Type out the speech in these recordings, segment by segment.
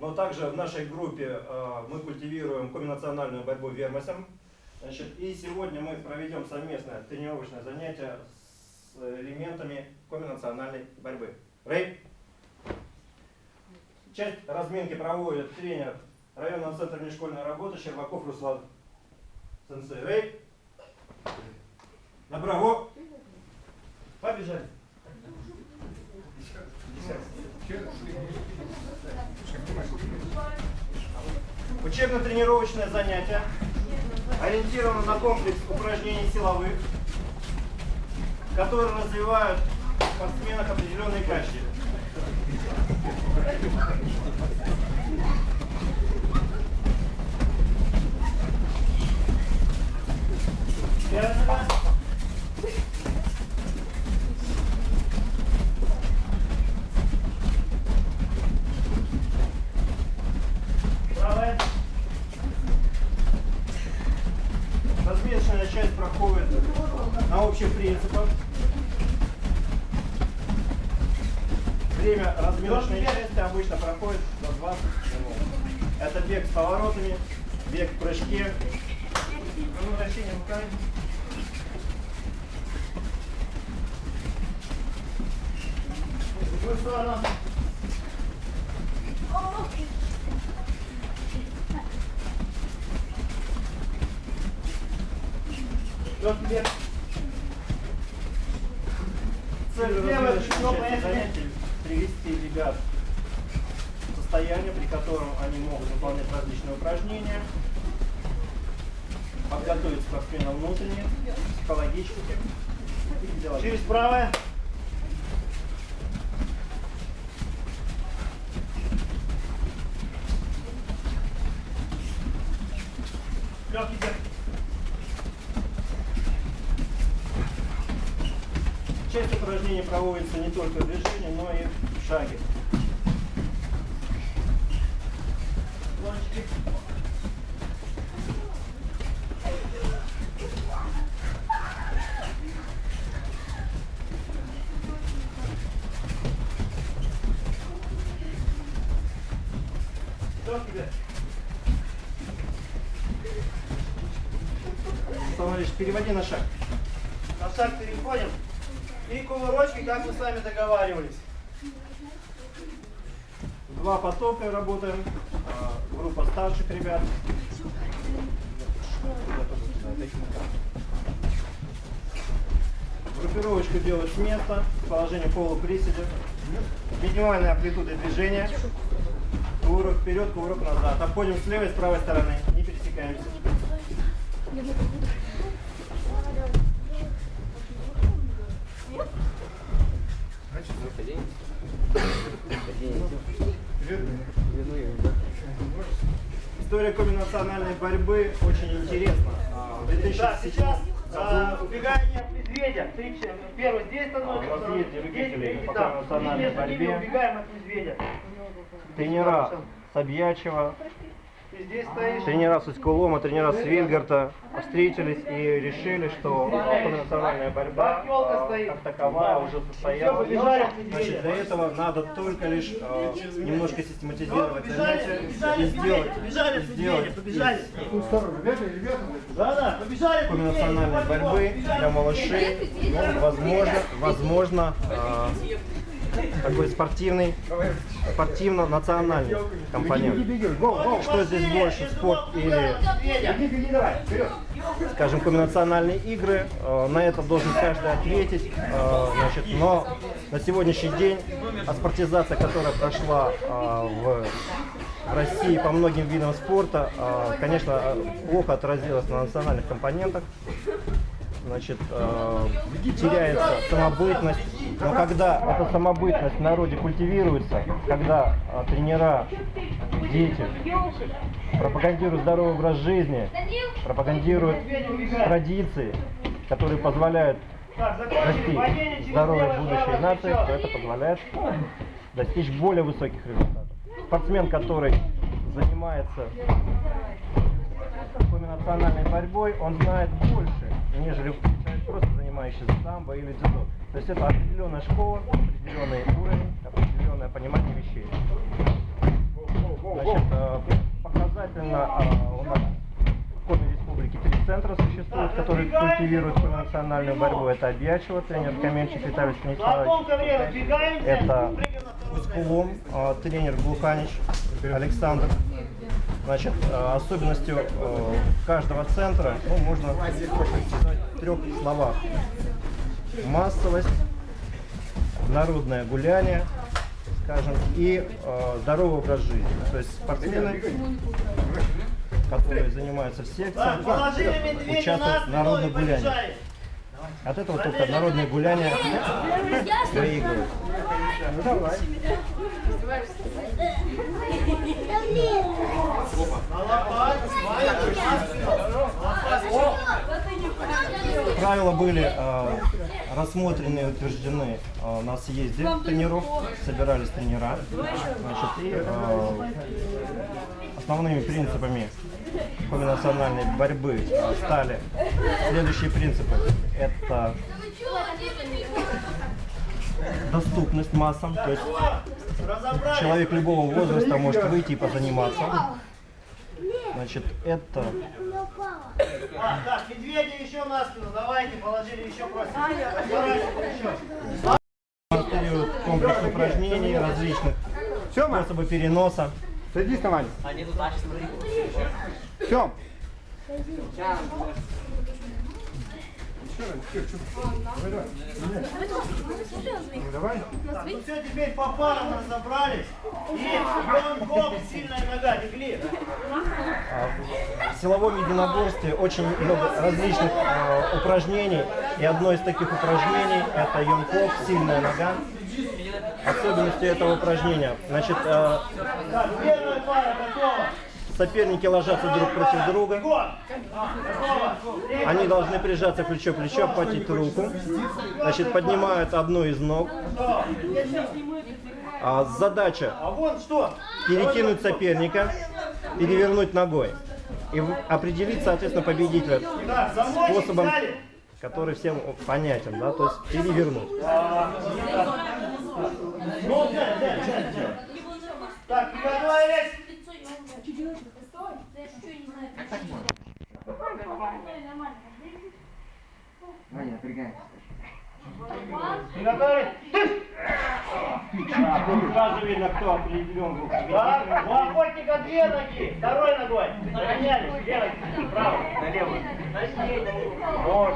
но также в нашей группе мы культивируем комбинациональную борьбу вермасом. Значит, и сегодня мы проведем совместное тренировочное занятие с элементами комбинациональной борьбы. Рэй. Часть разминки проводит тренер районного центра внешкольной работы Щербаков Руслан. Сенсей. Рэй. Направо. Побежали. Учебно-тренировочное занятие ориентировано на комплекс упражнений силовых, которые развивают в спортсменах определенные качества. Правая. Разминочная часть проходит на общих принципах. Время разминочной части обычно проходит за 20 минут. Это бег с поворотами, бег в прыжке, вращение руками. В другую сторону. Бег. Цель занятий привести ребят в состояние, при котором они могут выполнять различные упражнения, подготовить спортсмена внутренне, психологически. Через правое. Легкий бег. Часть упражнений проводится не только в движении, но и в шаге. Лончики. Легкий бег. Товарищ, переводи на шаг. На шаг переходим. И кувырочки, как мы с вами договаривались. Два потока работаем. Группа старших ребят. Группировочку делать с места, положение полуприседа. Минимальная амплитуда движения. Кувырок вперед, кувырок назад. Обходим с левой и с правой стороны. Не пересекаемся. История комбинациональной борьбы очень интересна. Да, сейчас убегание медведя. Первый здесь становится, у нас есть любители по комбинациональной вместо ними борьбе. убегаем от медведя. Тренера Собьячева, Ты здесь стоишь. тренера с Усть-Кулома, тренера с Вильгарта встретились и решили, что комбинациональная борьба как таковая уже состоялась. Значит, для этого надо только лишь немножко систематизировать занятия и сделать комбинациональной борьбы для малышей, ну, возможно, такой спортивно-национальный компонент. Что здесь больше, спорт или, скажем, комбинациональные игры, на это должен каждый ответить. Значит, но на сегодняшний день спортизация, которая прошла в России по многим видам спорта, конечно, плохо отразилась на национальных компонентах. Значит, теряется самобытность. Но когда эта самобытность в народе культивируется, когда тренера, дети пропагандируют здоровый образ жизни, пропагандируют традиции, которые позволяют достичь здоровой будущей нации, то это позволяет достичь более высоких результатов. Спортсмен, который занимается комбинациональной борьбой, он знает больше, нежели человек, просто занимающийся самбо или дзюдо. То есть это определенная школа, определенный уровень, определенное понимание вещей. соответственно, у нас в Коми Республике 3 центра существуют, которые культивируют национальную борьбу. Это Обьячево, тренер Каменчик Виталий Станиславович. Это Усть-Кулом, тренер Глуханич Александр. Значит, особенностью каждого центра, ну, можно сказать в 3 словах. Массовость, народное гуляние, скажем, и здоровый образ жизни. То есть спортсмены, которые занимаются в секциях, участвуют в народных гуляниях. От этого только народные гуляния выигрывают. Ну давай. Правила были рассмотрены и утверждены на съезде тренеров, собирались тренера. Значит, и основными принципами национальной борьбы стали следующие принципы. Это доступность массам, то есть человек любого возраста может выйти и позаниматься. Значит, это... Так, медведя еще на спину, давайте, положили еще просто. Демонстрируют комплекс упражнений, различных способов переноса. Садись, Тамань. Все. Так, ну все, теперь по парам разобрались. И бьем, сильная нога, легли. В силовом единоборстве очень много различных упражнений. И одно из таких упражнений – это йонкоп, сильная нога. Особенностью этого упражнения. Значит, Так, первая пара готова. соперники ложатся друг против друга. Они должны прижаться плечо к плечу, обхватить руку. Значит, поднимают одну из ног. Задача перекинуть соперника, перевернуть ногой. И определить, соответственно, победителя способом, который всем понятен, да, то есть перевернуть. Так, приготовились. Приготовились. Тут сразу видно, кто определен был. Так, у охотника 2 ноги, второй ногой. Равнялись, левой, правой, на левую. Вот.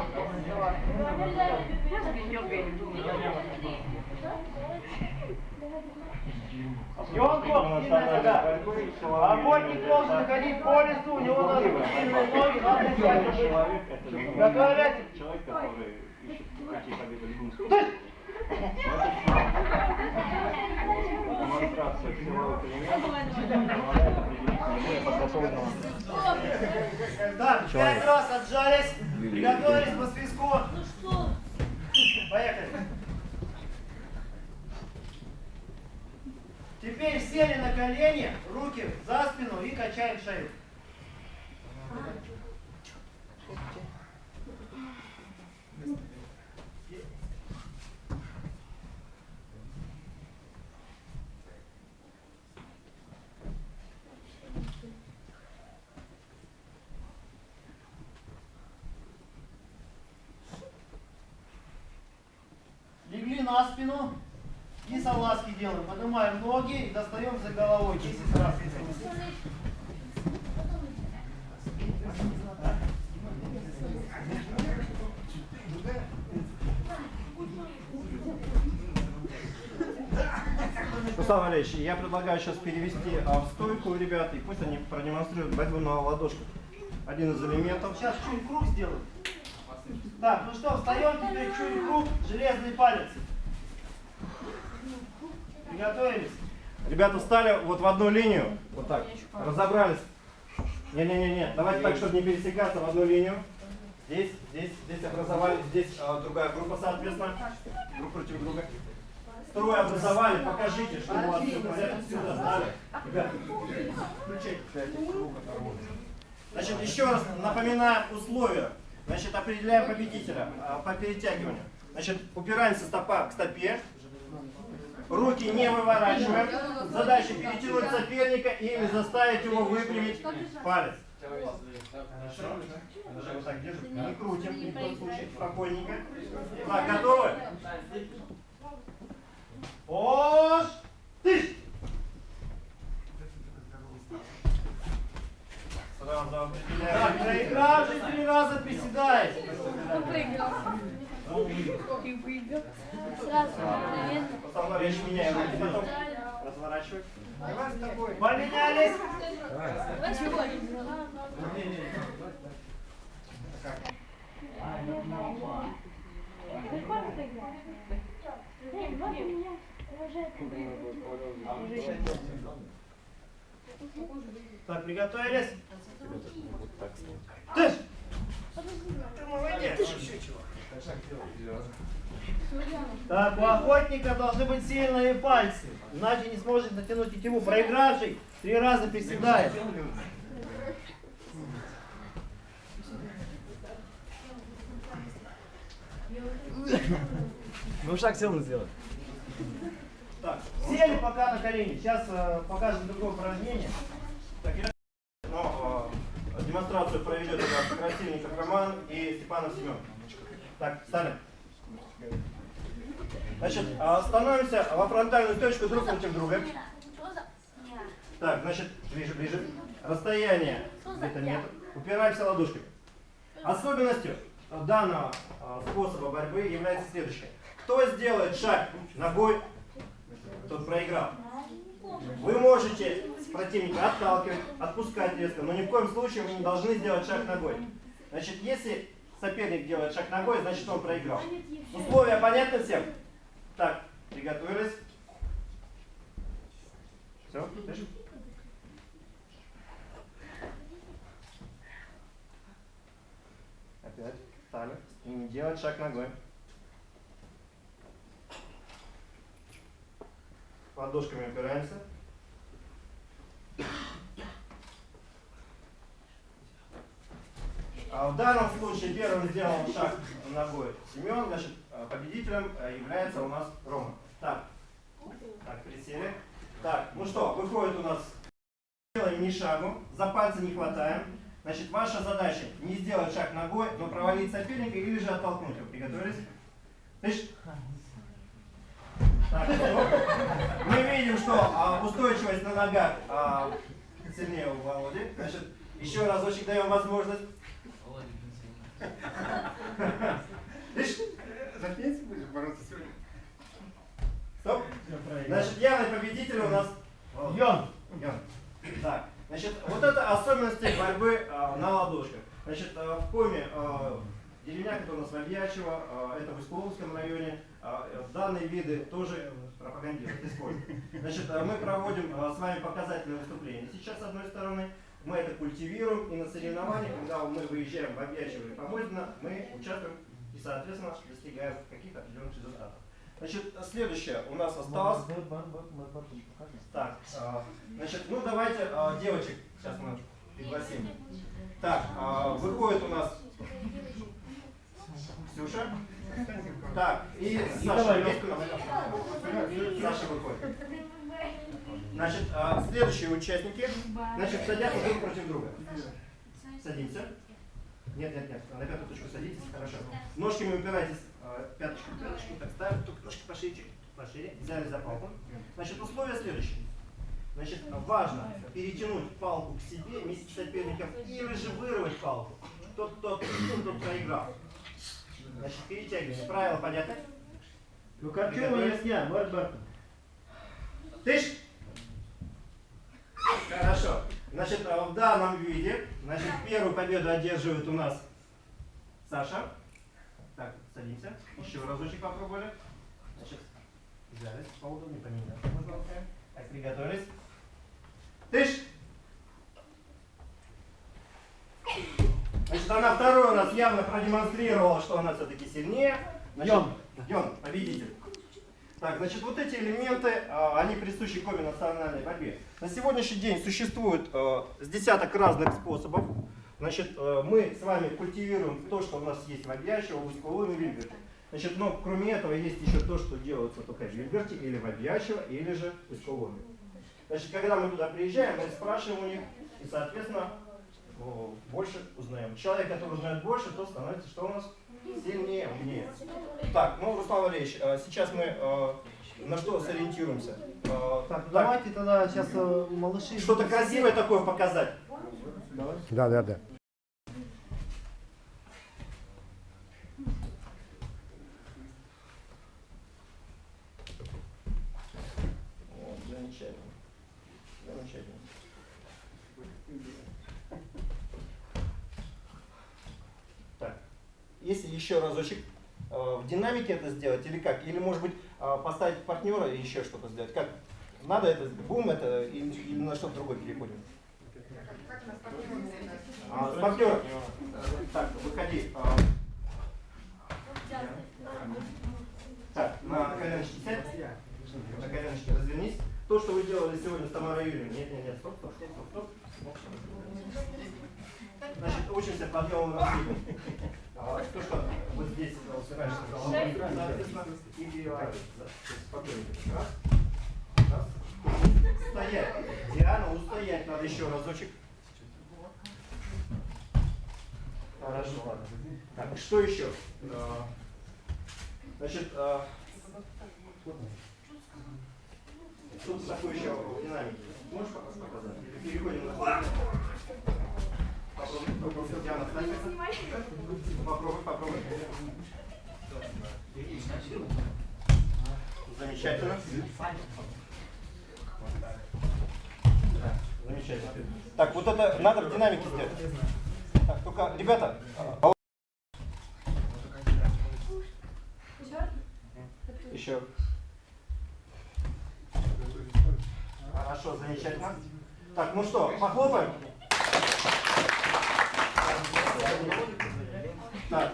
Йонкоп, сильная нога. Охотник должен ходить по лесу, у него надо сильные ноги, надо искать. Готовились? Человек, который ищет пути победы любым демонстрация силовых элементов помогает определить наиболее подготовленного Так, 5 раз отжались, приготовились по свистку. Поехали. Теперь сели на колени, руки за спину и качаем шею. Легли на спину и салазки делаем. Поднимаем ноги и достаем за головой 10 раз. Руслан Валерьевич, я предлагаю сейчас перевести в стойку ребят, и пусть они продемонстрируют борьбу на ладошках. Один из элементов. Сейчас чуть круг сделаем. Так, ну что, встаем теперь чуть круг, железный палец. Приготовились? Ребята встали вот в одну линию, вот так, разобрались. Не-не-не, давайте так, чтобы не пересекаться, в одну линию. Здесь образовали, здесь другая группа, соответственно, друг против друга. Строй образовали, покажите, что у вас все порядок. Сюда стали. Ребята, включайте. Значит, еще раз напоминаем условия. Значит, определяем победителя по перетягиванию. Значит, упираемся стопа к стопе. руки не выворачиваем. Задача перетянуть соперника или заставить его выпрямить палец. Хорошо. Даже вот так держим. Не крутим, ни в коем случае. Спокойненько. Так, готовы? Ош! Ты! Сразу определяем. Проигравший 3 раза приседает. Потом речь меняем. Потом разворачивай. Поменялись. Так, приготовились? Ты! Ты молодец! Так, у охотника должны быть сильные пальцы, иначе не сможет натянуть тетиву. Проигравший 3 раза приседает. Ну шаг силно сделать. Так, сели пока на колени. Сейчас покажем другое упражнение. Так, демонстрацию проведет у нас Красильников Роман и Степанов Семен. Так, встали. Значит, становимся во фронтальную точку друг против друга. Так, значит, ближе. Расстояние где-то нет. Упираемся ладошками. Особенностью данного способа борьбы является следующее. Кто сделает шаг ногой, тот проиграл. Вы можете противника отталкивать, отпускать резко, но ни в коем случае вы не должны сделать шаг ногой. Значит, если соперник делает шаг ногой, значит он проиграл. Условия понятны всем? Так, приготовились. Все, дышим. Опять встали. И не делать шаг ногой. Ладошками упираемся. А в данном случае первым сделал шаг ногой Семен, значит, победителем является у нас Рома. Так, присели. Так, ну что, выходит у нас, делаем ни шагу, за пальцы не хватаем. Значит, ваша задача не сделать шаг ногой, но провалить соперника или же оттолкнуть его. Приготовились? Так, мы видим, что устойчивость на ногах сильнее у Володи. Значит, еще разочек даем возможность. Заткнись, будешь бороться сегодня. Стоп. Значит, явный победитель у нас Йон. Так, значит, вот это особенности борьбы на ладошках. Значит, в коме деревня, которая у нас Вальячево, это в Искуловском районе, данные виды тоже пропагандируют, используют. Значит, мы проводим с вами показательные выступления. Сейчас, с одной стороны, мы это культивируем, и на соревнованиях, когда мы выезжаем в Вальячево и Помоздино, мы участвуем и, соответственно, достигаем каких-то определенных результатов. Значит, следующее у нас осталось. Так, значит, ну давайте девочек сейчас мы пригласим. Так, выходит у нас Ксюша. Так, и Саша. Саша выходит. Значит, следующие участники, значит, садятся друг против друга. Садимся. Нет, на пятую точку садитесь, хорошо. Ножками упирайтесь, пяточку, так ставим, только ножки пошире, взяли за палку. Значит, условия следующие. Значит, важно перетянуть палку к себе вместе с соперником или же вырвать палку. Тот проиграл. Значит, перетягивание. Правила понятны? Ну как что мы ясня, Барбар? Тыш! Хорошо. Значит, в данном виде, значит, первую победу одерживает у нас Саша. Так, садимся. Еще разочек попробовали. Значит, взялись, поудобнее поменяли. Так, приготовились. Тыш! Значит, она второй раз явно продемонстрировала, что она все-таки сильнее. Значит, Йон, победитель. Так, значит, вот эти элементы, они присущи коме-национальной борьбе. На сегодняшний день существует с десяток разных способов. Значит, мы с вами культивируем то, что у нас есть в Вальячево, в Искулове и в Вильгерте. Значит, но кроме этого есть еще то, что делается только в Вильгарте или в Обьячево, или же в Исколоме. Значит, когда мы туда приезжаем, мы спрашиваем у них, и, соответственно, больше узнаем. Человек, который знает больше, то становится, что у нас? Сильнее, умнее. Так, ну, Руслан Валерьевич, сейчас мы на что сориентируемся? Так, давайте тогда сейчас малыши... Что-то красивое такое показать. Давай. Да. Вот, замечательно. Замечательно. Так, если еще разочек в динамике это сделать или как? Или может быть поставить партнера и еще что-то сделать? Как? Надо это, бум это или на что-то другое переходим? С партнером. Так, выходи. Так, на коленочки сядь. На коленочки развернись. То, что вы делали сегодня с Тамарой Юрьевной. Нет, стоп. Значит, учимся подъемом на спину. То, что вот здесь раньше сказал, соответственно, и переворачиваться. Спокойно. Раз. Стоять. Диана, устоять надо еще разочек. Хорошо, ладно. Так, что еще? Значит, что такое еще в динамике? Можешь показать? Или переходим на... Попробуй, Диана, попробуй. Замечательно. Замечательно. Так, вот это надо в динамике сделать. Так, только, ребята, еще. Хорошо, замечательно. Так, ну что, похлопаем? Так,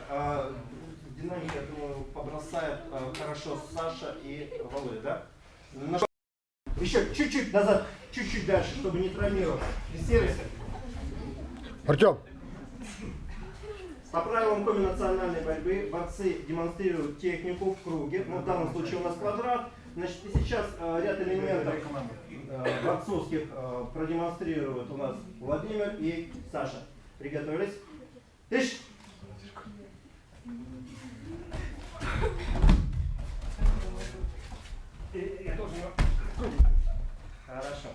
динамика, я думаю, побросает хорошо Саша и Володя, да? Еще чуть-чуть назад, чуть-чуть дальше, чтобы не травмировать. Сервис. Артем! По правилам комбинациональной борьбы борцы демонстрируют технику в круге. Ну, в данном случае у нас квадрат. Значит, и сейчас ряд элементов борцовских продемонстрируют у нас Владимир и Саша. Приготовились? Тыщ! Я тоже не... Хорошо.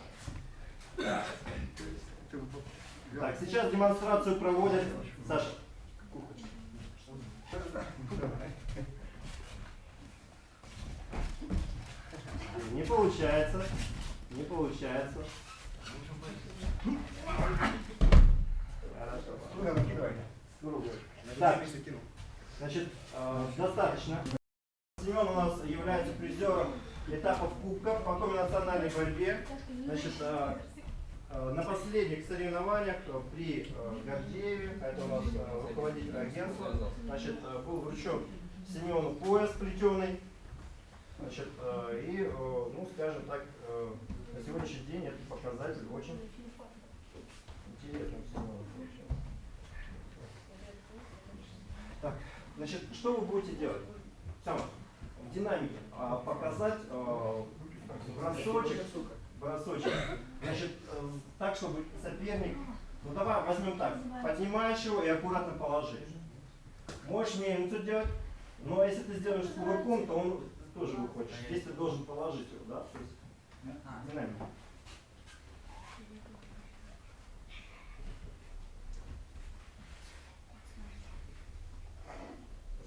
Так, сейчас демонстрацию проводит Саша. Не получается. Не получается. Хорошо. Так, значит, достаточно. Семен у нас является призером этапов Кубка по комбинациональной борьбе. Значит, на последних соревнованиях при Гордееве, это у нас руководитель агентства, значит, был вручен Семену пояс плетеный. Значит, и, ну, скажем так, на сегодняшний день этот показатель очень интересный. Так, значит, что вы будете делать? Сама, в динамике показать бросочек, значит, так, чтобы соперник, ну давай возьмем так, поднимаешь его и аккуратно положи. Можешь мельницу делать, но если ты сделаешь с кулаком, то он тоже выходит. Здесь ты должен положить его, да? То есть динамика.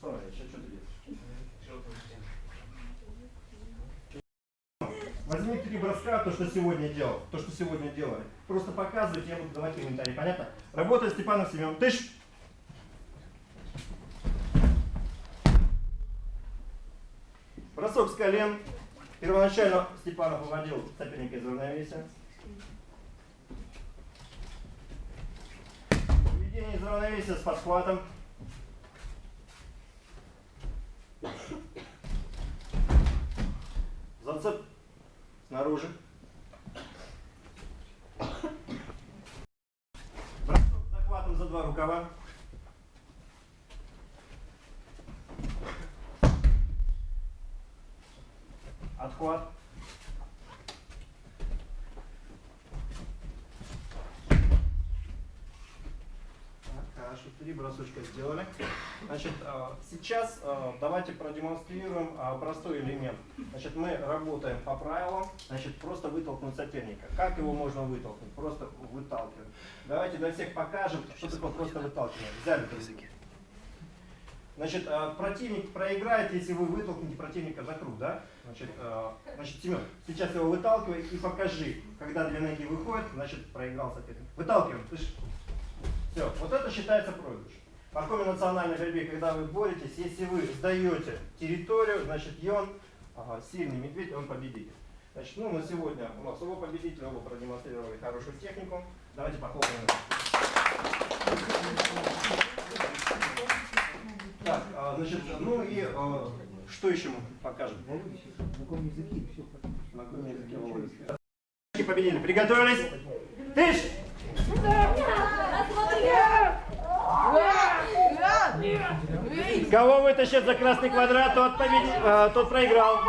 Руслан Ильич, что ты делаешь? Возьми 3 броска, то, что сегодня делал, то, что сегодня делали. Просто показывать, я буду давать комментарии, понятно? Работает Степанов Семен. Тыщ! Бросок с колен. Первоначально Степанов выводил соперника из равновесия. Введение из равновесия с подхватом. Зацеп снаружи. Бросок с захватом за 2 рукава. 3 бросочка сделали. Значит, сейчас давайте продемонстрируем простой элемент. Значит, мы работаем по правилам, значит, просто вытолкнуть соперника. Как его можно вытолкнуть? Просто выталкиваем. Давайте для всех покажем, что такое просто выталкивание. Взяли языки. Значит, противник проиграет, если вы вытолкнете противника за круг, да? Значит, Семен, сейчас его выталкивай и покажи, когда 2 ноги выходят, значит, проиграл соперник. Выталкиваем, слышишь? Все, вот это считается проигрыш. По национальной борьбе, когда вы боретесь, если вы сдаете территорию, значит, он сильный медведь, он победитель. Значит, ну, на сегодня у нас оба победителя, оба продемонстрировали хорошую технику. Давайте похлопаем. Так, значит, ну и что еще мы покажем? На каком языке все на каком языке победили. Приготовились? Тыш! Кого вытащит за красный квадрат, тот проиграл.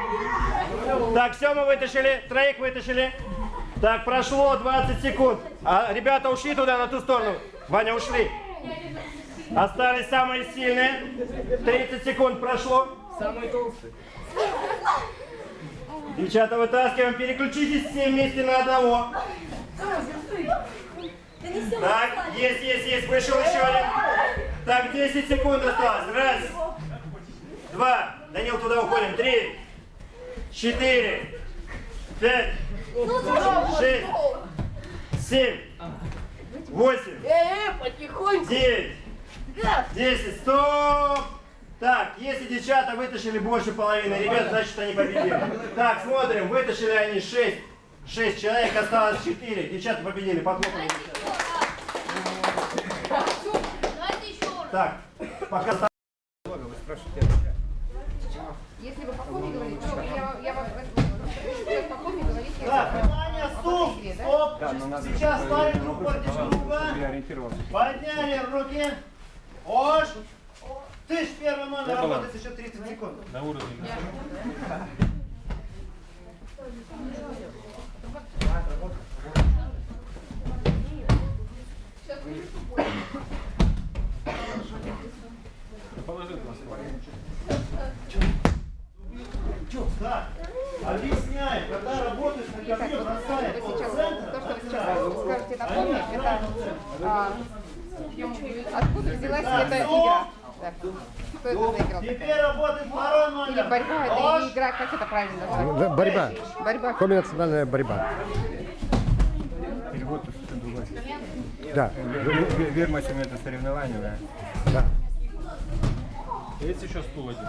Так, все мы вытащили, 3 вытащили. Так, прошло 20 секунд. Ребята ушли туда, на ту сторону. Ваня, ушли. Остались самые сильные. 30 секунд прошло. Самые толстые. Девчата, вытаскиваем. Переключитесь все вместе на одного. Так, есть. Вышел еще один. Так, 10 секунд осталось. 1, 2. Данил, туда уходим. 3, 4, 5, 6, 7, 8, 9, 10. Стоп! Так, если девчата вытащили больше половины ребят, значит они победили. Так, смотрим, вытащили они 6 человек, осталось 4. Девчата победили, похлопали. Так, пока... Если вы по коме говорите, то я вам по коме говорите... Так, внимание, стоп! Сейчас ставим друг против друга. Подняли руки. Ош! Ты ж первый номер, работает еще 30 секунд. На уровне. Положи Так, объясняю, когда работаешь на ковре, бросает То, что вы центр. сейчас скажете на коме, это откуда взялась эта игра? Да. Кто это заиграл? Теперь работает второй номер. Или борьба, это или игра, как это правильно называется? Борьба. Борьба. Комбинационная борьба. Перевод другой. Да. Вермахом это соревнование, да? Да. Есть еще стул один.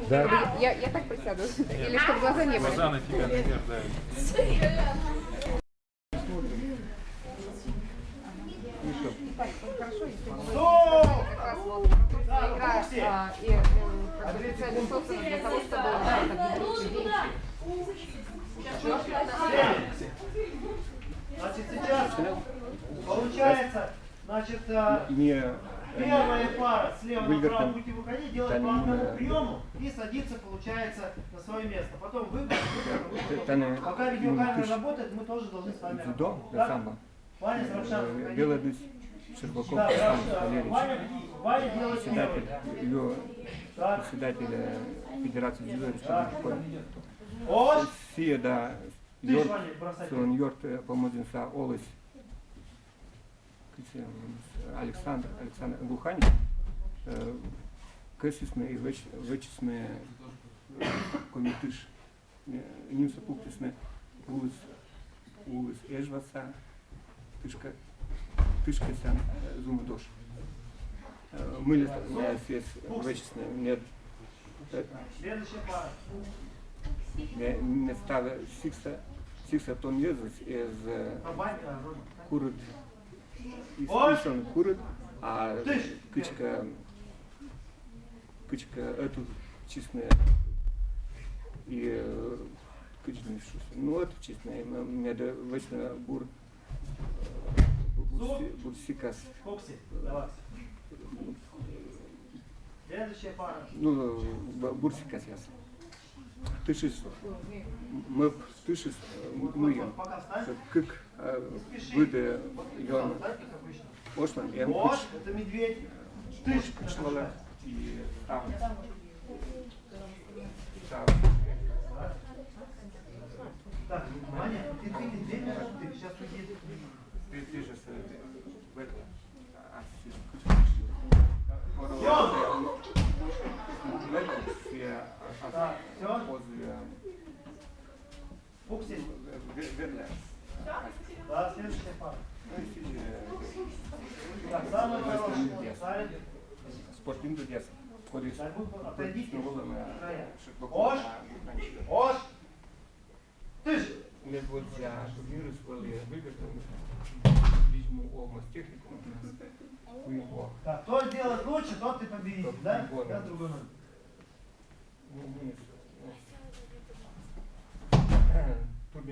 Да. Я так присяду. Или чтобы глаза не были. Глаза на тебя наверх давят. Хорошо, если бы Стоп! как раз вот игра специально создана для того, чтобы объединить людей. Значит, сейчас получается, значит, Не первая пара слева направо Выльгертон. будете выходить, делать по одному приему и садиться, получается, на свое место. Потом выбор. Пока видеокамера работает, мы тоже должны с вами Дзюдо, работать. да, Так? самбо. Ваня с Равшаном Белорус, Щербаков, Да, Александр Ваня делает председатель, первый. ее Так. председатель Федерации дзюдо Республики Коми. Ош! Сия да Ты ж, Йорк, Ваня, бросай. сон Йорк помодинса Олес Александр Глуханин, късисме и вече комитыш, ним съпуктисме улис ежваса, тышка сам зумдош. Мы свес вече нет. Следующая пара. Не ставя сикса тон езус из курит, изписан курит, а кычка эту честная и кычная шус. Ну это честная, мне да вечно бурсикас. Фокси, давай. Следующая пара. Ну бурсикас яс. Тышис, мы тышис, мы Пока встань. как выйде Встань, как обычно. Ошлан, я Ош, это медведь. Тыш. Кышлала и там. Так, Маня, ты видишь, две минуты, ты сейчас уедешь. Ты же в этом. Так, все. Фукси. Да, следующая пара. Так, самый хороший. Ставит. Спортивный дудец. Ходишь. Так, отойдите. Края. Ош. Ош. Тыш. Мне вот за турниры были выиграны. Видимо, область технику. Так, кто сделает лучше, тот и победитель, да? Я другой номер.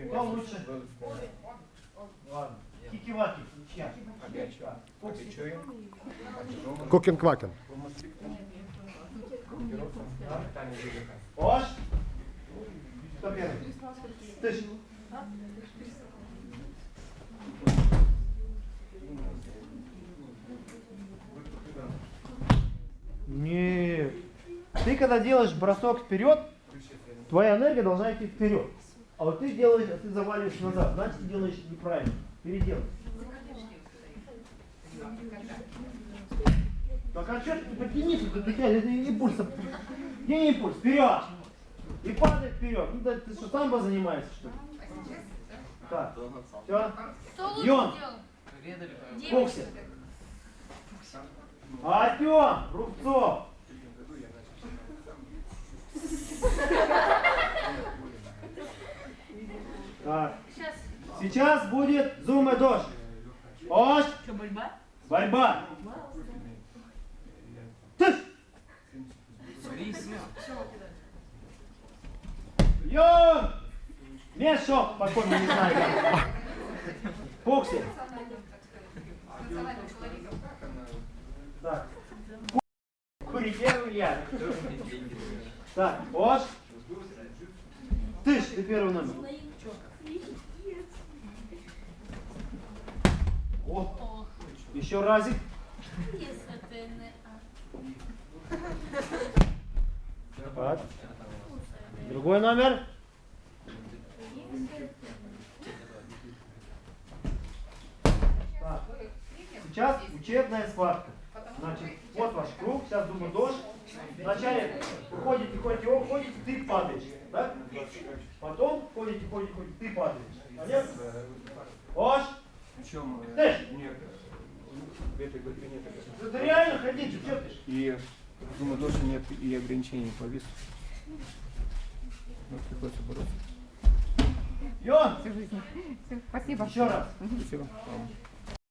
Кто лучше? Ладно. Кики-ваки. Чья? Кукин-квакин. Ош. Кто первый? Тыш. Не. Ты когда делаешь бросок вперед, твоя энергия должна идти вперед. А вот ты делаешь, ты заваливаешь назад, значит ты делаешь неправильно. Переделай. Так а что ты подтянись, это импульс. Где не импульс? Вперед! И падай вперед. Ну да, ты что, самбо занимаешься, что ли? Так, все. Йон. Фокси. Артем, Рубцов. Так. Сейчас будет зум и дождь. Ош. Борьба. Тыш. Йон. Мешок, спокойно, не знаю. Фокси. Так. Кури первый я. Так, Ош. Тыш, ты первый номер. О, еще разик. Так. Другой номер. Так. Сейчас учебная схватка. Значит, вот ваш круг, сейчас думаю дождь. Вначале ходите, ты падаешь. Да? Потом ходите, ты падаешь. Понятно? Ош! Причем нет, в этой борьбе нет. Это реально ходить, что ты? И думаю, тоже нет и ограничений по весу. Но приходится бороться. Йон! Спасибо. Еще раз. Спасибо вам.